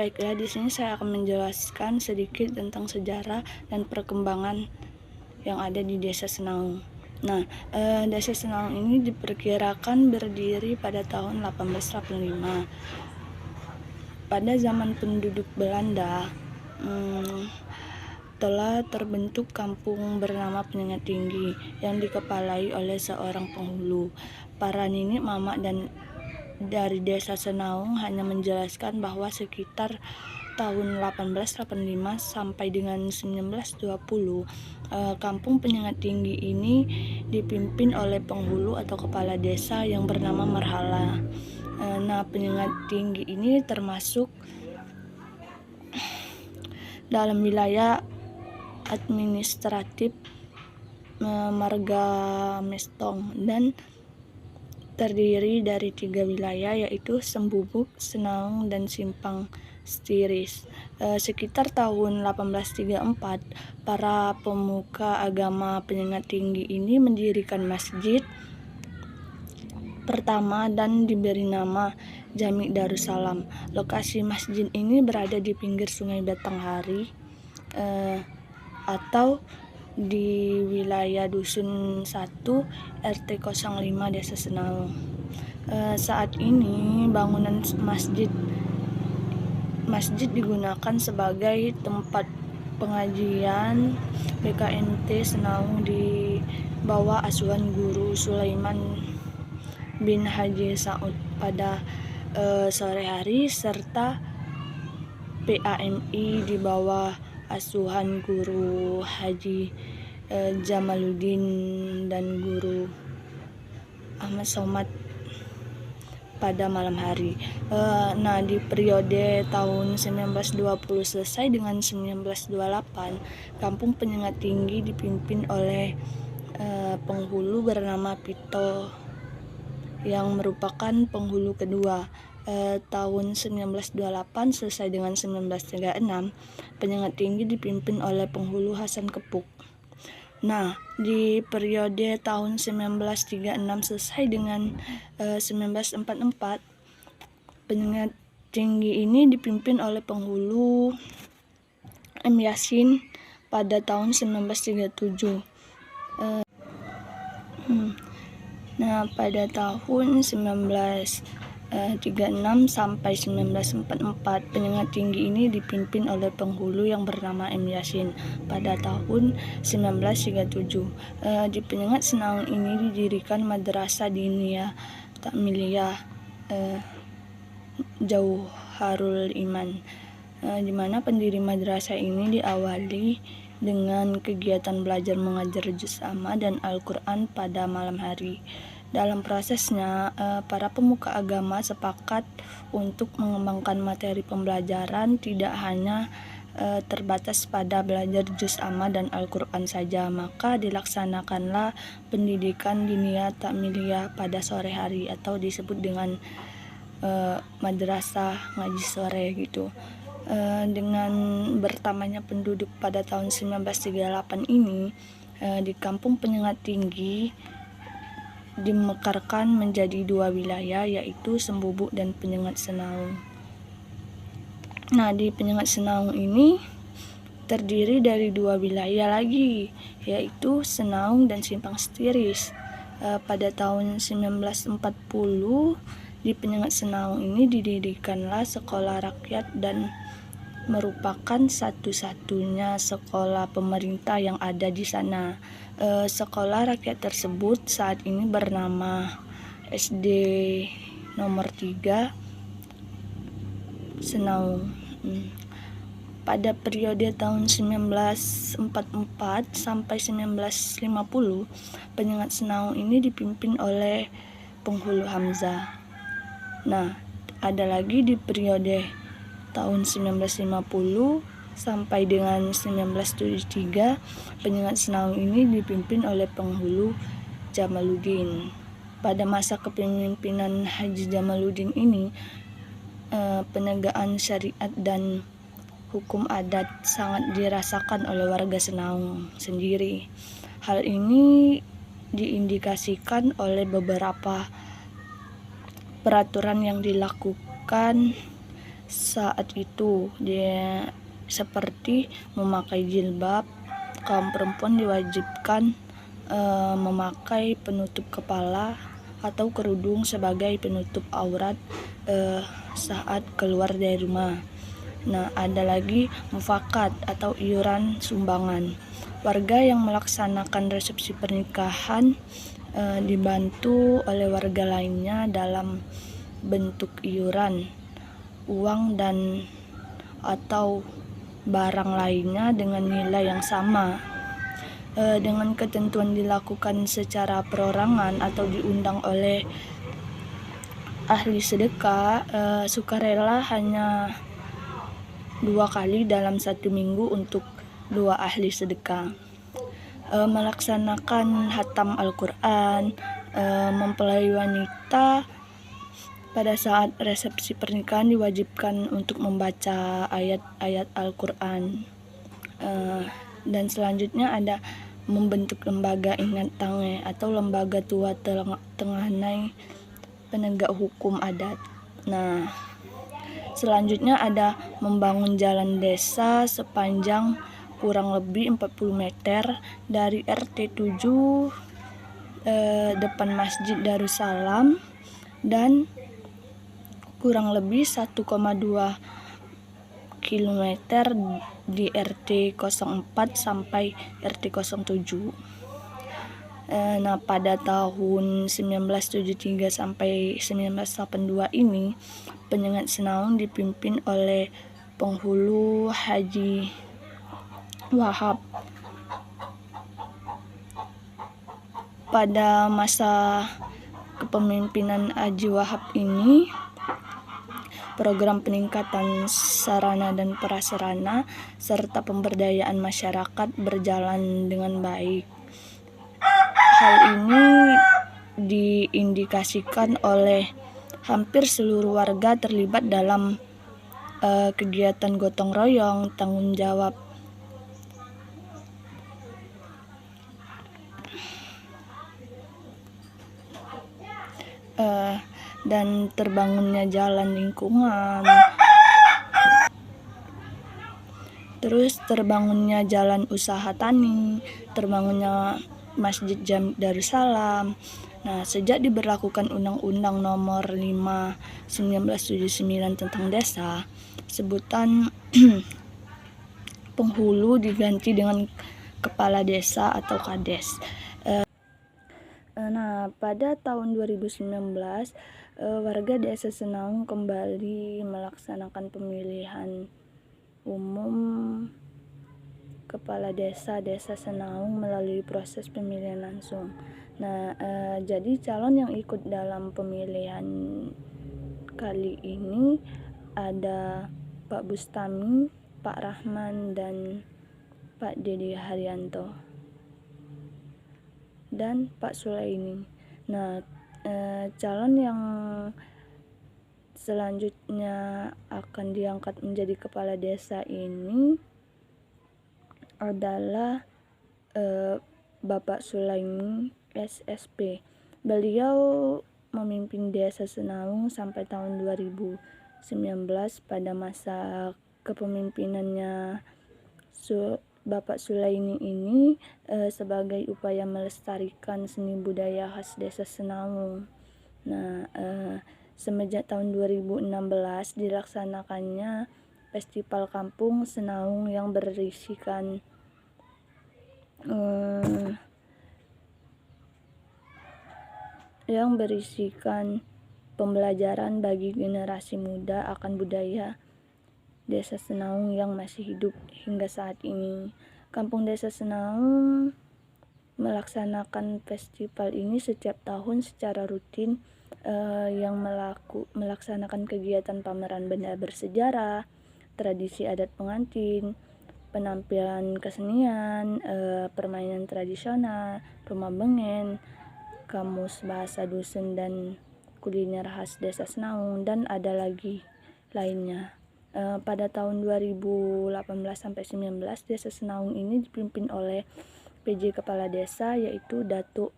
Baiklah, di sini saya akan menjelaskan sedikit tentang sejarah dan perkembangan yang ada di Desa Senaung. Nah, Desa Senaung ini diperkirakan berdiri pada tahun 1885. Pada zaman penduduk Belanda, telah terbentuk kampung bernama Penyengat Tinggi yang dikepalai oleh seorang penghulu. Para nenek mama dan dari Desa Senaung hanya menjelaskan bahwa sekitar tahun 1885 sampai dengan 1920, kampung Penyengat Tinggi ini dipimpin oleh penghulu atau kepala desa yang bernama Marhala. Nah, Penyengat Tinggi ini termasuk dalam wilayah administratif Marga Mestong dan terdiri dari 3 wilayah, yaitu Sembubuk, Senaung, dan Simpang Stiris. Sekitar tahun 1834, para pemuka agama Penyengat Tinggi ini mendirikan masjid pertama dan diberi nama Jami Darussalam. Lokasi masjid ini berada di pinggir Sungai Batanghari atau di wilayah Dusun 1 RT 05 Desa Senaung. Saat ini bangunan masjid digunakan sebagai tempat pengajian BKMT Senaung di bawah asuhan Guru Sulaiman bin Haji Saud pada sore hari, serta PAMI di bawah asuhan Guru Haji Jamaluddin dan Guru Ahmad Somad pada malam hari. Nah, di periode tahun 1920 selesai dengan 1928, kampung Penyengat Tinggi dipimpin oleh penghulu bernama Pito yang merupakan penghulu kedua. Tahun 1928 selesai dengan 1936, Penyengat Tinggi dipimpin oleh penghulu Hasan Kepuk. Nah, di periode tahun 1936 selesai dengan 1944, Penyengat Tinggi ini dipimpin oleh penghulu M. Yasin pada tahun 1937. Nah, pada tahun 1936 sampai 1944, Penyengat Tinggi ini dipimpin oleh penghulu yang bernama M. Yasin pada tahun 1937. Di Penyengat Senaung ini didirikan Madrasah Diniyah Takmiliyah Jauharul Iman, di mana pendiri madrasah ini diawali dengan kegiatan belajar mengajar juz amma dan Al-Quran pada malam hari. Dalam prosesnya, para pemuka agama sepakat untuk mengembangkan materi pembelajaran tidak hanya terbatas pada belajar juz amma dan Al-Quran saja, maka dilaksanakanlah pendidikan diniyah takmiliyah pada sore hari atau disebut dengan madrasah ngaji sore gitu. Dengan bertambahnya penduduk pada tahun 1938 ini, di kampung Penyengat Tinggi dimekarkan menjadi 2 wilayah, yaitu Sembubuk dan Penyengat Senaung. Nah, di Penyengat Senaung ini terdiri dari 2 wilayah lagi, yaitu Senaung dan Simpang Stiris. Pada tahun 1940, di Penyengat Senaung ini didirikanlah sekolah rakyat dan merupakan satu-satunya sekolah pemerintah yang ada di sana. Sekolah rakyat tersebut saat ini bernama SD nomor 3 Senaung. Pada periode tahun 1944 sampai 1950, Penyengat Senaung ini dipimpin oleh penghulu Hamzah. Nah, ada lagi di periode tahun 1950 sampai dengan 1973, Penyengat Senaung ini dipimpin oleh penghulu Jamaluddin. Pada masa kepemimpinan Haji Jamaluddin ini, penegakan syariat dan hukum adat sangat dirasakan oleh warga Senaung sendiri. Hal ini diindikasikan oleh beberapa peraturan yang dilakukan saat itu, dia seperti memakai jilbab. Kaum perempuan diwajibkan memakai penutup kepala atau kerudung sebagai penutup aurat saat keluar dari rumah. Nah, ada lagi mufakat atau iuran sumbangan. Warga yang melaksanakan resepsi pernikahan dibantu oleh warga lainnya dalam bentuk iuran, uang dan atau barang lainnya dengan nilai yang sama. Dengan ketentuan dilakukan secara perorangan atau diundang oleh ahli sedekah, sukarela hanya 2 kali dalam 1 minggu untuk 2 ahli sedekah. Melaksanakan hatam Al-Quran, mempelai wanita pada saat resepsi pernikahan diwajibkan untuk membaca ayat-ayat Al-Quran. Dan selanjutnya ada membentuk lembaga ingat tange atau lembaga tua tengahnai penegak hukum adat. Nah, selanjutnya ada membangun jalan desa sepanjang kurang lebih 40 meter dari RT 7 depan Masjid Darussalam dan kurang lebih 1,2 km di RT 04 sampai RT 07. Nah, pada tahun 1973 sampai 1982 ini Penyengat Senaung dipimpin oleh penghulu Haji Wahab. Pada masa kepemimpinan Haji Wahab ini, program peningkatan sarana dan prasarana serta pemberdayaan masyarakat berjalan dengan baik. Hal ini diindikasikan oleh hampir seluruh warga terlibat dalam kegiatan gotong royong, tanggung jawab dan terbangunnya jalan lingkungan, terus terbangunnya jalan usaha tani, terbangunnya Masjid Jami Darussalam. Nah, sejak diberlakukan Undang-Undang Nomor 5 1979 tentang desa, sebutan penghulu diganti dengan kepala desa atau kades. Nah, pada tahun 2019 warga Desa Senaung kembali melaksanakan pemilihan umum kepala desa Senaung melalui proses pemilihan langsung. Nah, jadi calon yang ikut dalam pemilihan kali ini ada Pak Bustami, Pak Rahman, dan Pak Dedi Haryanto dan Pak Sulaini. Nah, calon yang selanjutnya akan diangkat menjadi kepala desa ini adalah Bapak Sulaimi SSP. Beliau memimpin Desa Senaung sampai tahun 2019. Pada masa kepemimpinannya Bapak Sulaimi ini sebagai upaya melestarikan seni budaya khas Desa Senaung. Nah, semenjak tahun 2016 dilaksanakannya Festival Kampung Senaung yang berisikan pembelajaran bagi generasi muda akan budaya Desa Senaung yang masih hidup hingga saat ini. Kampung Desa Senaung melaksanakan festival ini setiap tahun secara rutin, yang melaksanakan kegiatan pameran benda bersejarah, tradisi adat pengantin, penampilan kesenian, permainan tradisional, rumah bengen, kamus bahasa dusun dan kuliner khas Desa Senaung, dan ada lagi lainnya. Pada tahun 2018-19 Desa Senaung ini dipimpin oleh PJ Kepala Desa yaitu Datuk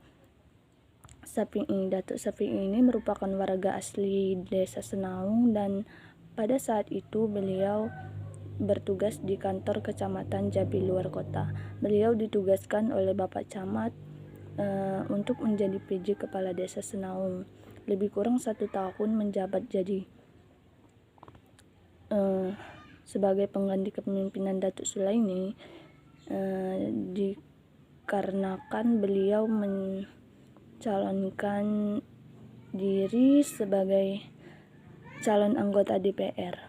Sapi'i. Datuk Sapi'i ini merupakan warga asli Desa Senaung dan Pada saat itu beliau bertugas di kantor kecamatan Jambi luar kota. Beliau ditugaskan oleh Bapak Camat untuk menjadi PJ Kepala Desa Senaung. Lebih kurang 1 tahun menjabat jadi sebagai pengganti kepemimpinan Datuk Sulaini, dikarenakan beliau mencalonkan diri sebagai calon anggota DPR.